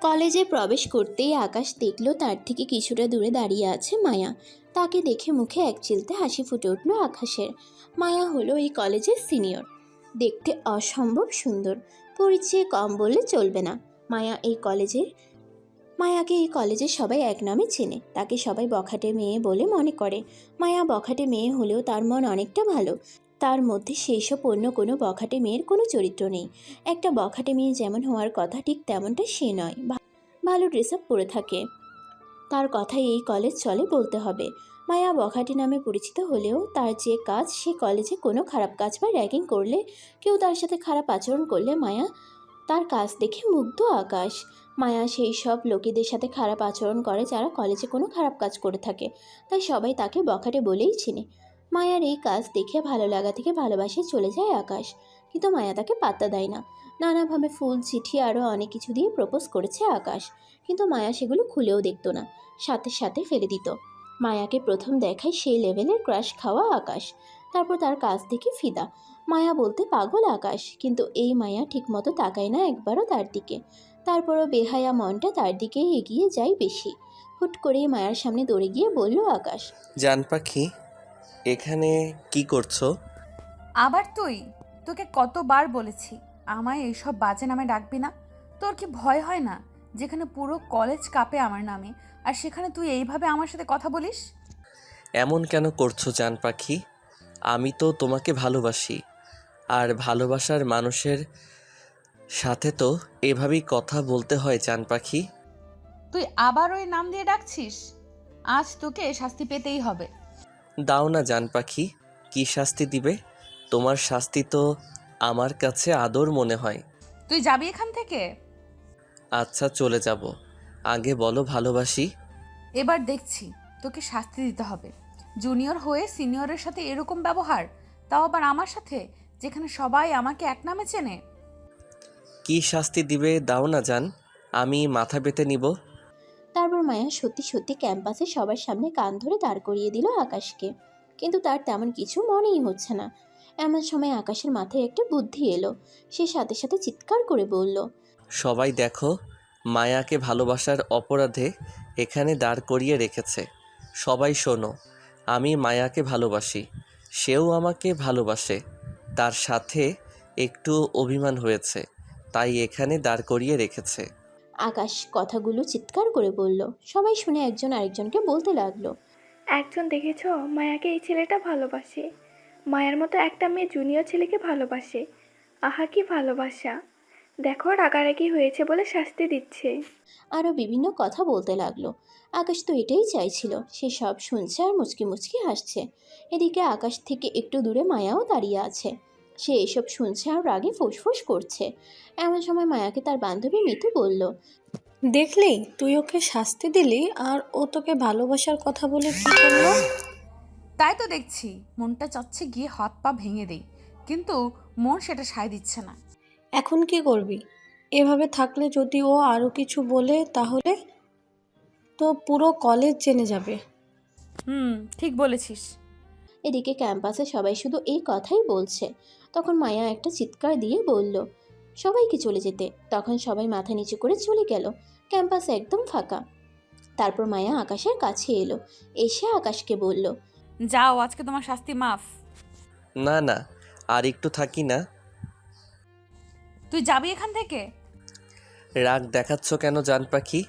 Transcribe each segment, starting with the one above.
কলেজে প্রবেশ করতেই আকাশ দেখল তার থেকে কিছুটা দূরে দাঁড়িয়ে আছে মায়া। তাকে দেখে মুখে একচিলতে হাসি ফুটে উঠল আকাশের। মায়া হলো এই কলেজের সিনিয়র, দেখতে অসম্ভব সুন্দর, পরিচয় কম বললে চলবে না। মায়া এই কলেজের মায়াকে এই কলেজে সবাই এক নামে চেনে, তাকে সবাই বখাটে মেয়ে বলে মনে করে। মায়া বখাটে মেয়ে হলেও তার মন অনেকটা ভালো। তার মধ্যে সেই সব অন্য কোনো বখাটে মেয়ের কোনো চরিত্র নেই। একটা বখাটে মেয়ে যেমন হওয়ার কথা ঠিক তেমনটা সে নয়। ভালো ড্রেস আপ পরে থাকে, তার কথাই এই কলেজ চলে বলতে হবে। মায়া বখাটে নামে পরিচিত হলেও তার যে কাজ, সে কলেজে কোনো খারাপ কাজ বা র্যাগিং করলে, কেউ তার সাথে খারাপ আচরণ করলে মায়া তার কাজ দেখে মুগ্ধ আকাশ। মায়া সেই সব লোকেদের সাথে খারাপ আচরণ করে যারা কলেজে কোনো খারাপ কাজ করে থাকে, তাই সবাই তাকে বখাটে বলেই চিনে। মায়ার এই কাজ দেখে ভালো লাগা থেকে ভালোবাসে চলে যায় আকাশ, কিন্তু মায়া তাকে পাত্তা দেয় না। নানাভাবে ফুল, চিঠি আরও অনেক কিছু দিয়ে প্রপোজ করেছে আকাশ, কিন্তু মায়া সেগুলো খুলেও দেখতো না, সাথে সাথে ফেলে দিত। মায়াকে প্রথম দেখায় সেই লেভেলের ক্রাশ খাওয়া আকাশ, তারপর তার কাজ দেখে ফিদা। মায়া বলতে পাগল আকাশ, কিন্তু এই মায়া ঠিকমতো তাকায় না একবারও তার দিকে। তারপরও বেহায়া মনটা তার দিকেই এগিয়ে যায় বেশি। হুট করেই মায়ার সামনে দৌড়ে গিয়ে বলল আকাশ, জান পাখি, এখানে কি করছো? আবার তুই? তোকে কতবার বলেছি আমায় এইসব বাজে নামে ডাকবি না। তোর কি ভয় হয় না? যেখানে পুরো কলেজ কাঁপে আমার নামে, আর সেখানে তুই এইভাবে আমার সাথে কথা বলিস? এমন কেন করছো জান পাখি? আমি তো তোমাকে ভালোবাসি, আর ভালোবাসার মানুষের সাথে তো এভাবেই কথা বলতে হয় জান পাখি। তুই আবার ওই নাম দিয়ে ডাকছিস? আজ তোকে শাস্তি পেতেই হবে। দাও না জান পাখি, কি শাস্তি দিবে? তোমার শাস্তি তো আমার কাছে আদর মনে হয়। তুই যাবি এখান থেকে? আচ্ছা, চলে যাব। আগে বলো ভালোবাসি। এবার দেখছি তোকে শাস্তি দিতে হবে। জুনিয়র হয়ে সিনিয়রের সাথে এরকম ব্যবহার, তাও আবার আমার সাথে, যেখানে সবাই আমাকে এক নামে চেনে। কি শাস্তি দিবে দাও না জান, আমি মাথা পেতে নিব। তারপর মায়া সত্যি সত্যি ক্যাম্পাসে সবার সামনে কান ধরে দাঁড় করিয়ে দিল আকাশকে। কিন্তু তার তেমন কিছু মনেই হচ্ছে না। এমন সময় আকাশের মাথায় একটা বুদ্ধি এলো। সে সাথে সাথে চিৎকার করে বলল, সবাই দেখো, মায়াকে ভালোবাসার অপরাধে এখানে দাঁড় করিয়ে রেখেছে। সবাই শোনো, আমি মায়াকে ভালোবাসি, সেও আমাকে ভালোবাসে। তার সাথে একটু অভিমান হয়েছে, তাই এখানে দাঁড় করিয়ে রেখেছে। আকাশ কথাগুলো চিৎকার করে বলল। সবাই শুনে একজন আরেকজনকে বলতে লাগলো, একজন দেখেছো, মায়াকে এই ছেলেটা ভালোবাসে। মায়ার মতো একটা মেয়ে জুনিয়র ছেলেকে ভালোবাসে। আহা কি ভালোবাসা! দেখো, রাগারাগি হয়েছে বলে শাস্তি দিচ্ছে। আরও বিভিন্ন কথা বলতে লাগলো। আকাশ তো এটাই চাইছিল, সে সব শুনছে আর মুচকি মুচকি হাসছে। এদিকে আকাশ থেকে একটু দূরে মায়াও দাঁড়িয়ে আছে, সে এসব শুনছে আর রাগে ফুসফুস করছে। এমন সময় মায়াকে তার বান্ধবী মিতু বলল, দেখলি, তুই ওকে শাস্তি দিলি আর ও তোকে ভালোবাসার কথা বলে কি করলো? তাই তো দেখছি, মনটা চাচ্ছে গিয়ে হাত পা ভেঙে দেই, কিন্তু মন সেটা সায় দিচ্ছে না। এখন কি করবি? এভাবে থাকলে যদি ও আরো কিছু বলে তাহলে তো পুরো কলেজ জেনে যাবে। ঠিক বলেছিস। এদিকে ক্যাম্পাসে সবাই শুধু এই কথাই বলছে। তখন মায়া একটা চিৎকার দিয়ে বলল সবাইকে চলে যেতে। তখন সবাই মাথা নিচু করে চলে গেল। ক্যাম্পাস একদম ফাঁকা। তারপর মায়া আকাশের কাছে এলো, এসে আকাশকে বলল, যাও, আজকে তোমার শাস্তি মাফ। না না, আর একটু থাকি না। তুই যাবি এখান থেকে? রাগ দেখাচ্ছ কেন জান পাখি?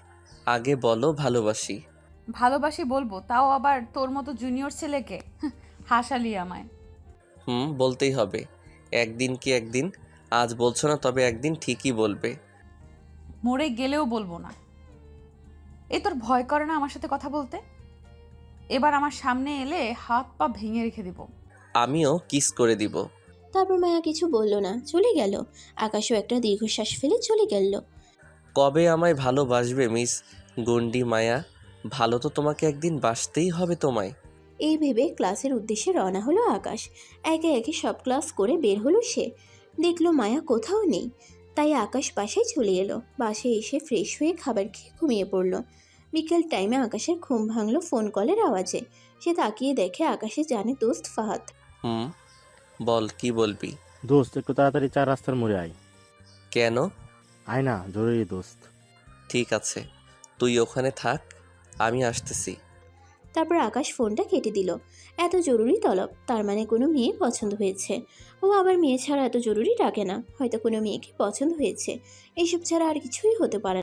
আগে বলো ভালোবাসি। ভালোবাসি বলবো, তাও আবার তোর মতো জুনিয়র ছেলেকে? হাসালি আমায়। বলতেই হবে। একদিন কি একদিন, আজ বলছো না তবে একদিন ঠিকই বলবে। মরে গেলেও বলবো না। এই তোর ভয় করে না আমার সাথে কথা বলতে? এবার আমার সামনে এলে হাত পা ভেঙে রেখে দিব। আমিও কিস করে দিব। তারপর মায়া কিছু বলল না, চলে গেল। আকাশও একটা দীর্ঘশ্বাস ফেলে চলে গেল। কবে আমায় ভালোবাসবে মিস গন্ডি মায়া? ভালো তো তোমাকে একদিন বাসতেই হবে তোমায়। এই ভেবে ক্লাসের উদ্দেশ্যে রওনা হলো আকাশ। একে একে সব ক্লাস করে বের হলো সে। দেখলো মায়া কোথাও নেই, তাই আকাশ বাসায় চলে এলো। বাসায় এসে ফ্রেশ হয়ে খাবার খেয়ে ঘুমিয়ে পড়লো। বিকেল টাইমে আকাশের ঘুম ভাঙলো ফোন কলের আওয়াজে। সে তাকিয়ে দেখে আকাশে জানে দোস্ত ফাহাদ। হুম, বল কি বলবি? দোস্ত, একটু তাড়াতাড়ি 4 রাস্তার মোড়ে আয়। কেন? আয় না, জরুরি দোস্ত। ঠিক আছে, তুই ওখানে থাক, আমি আসতেছি। তারপর আকাশ ফোনটা কেটে দিল। এত জরুরি তলব, তার মানে কোনো মেয়ে পছন্দ হয়েছে। ও আবার মেয়ে ছাড়া এত জরুরি ডাকে না, হয়তো কোনো মেয়েকে পছন্দ হয়েছে। এইসব ছাড়া আর কিছুই হতে পারে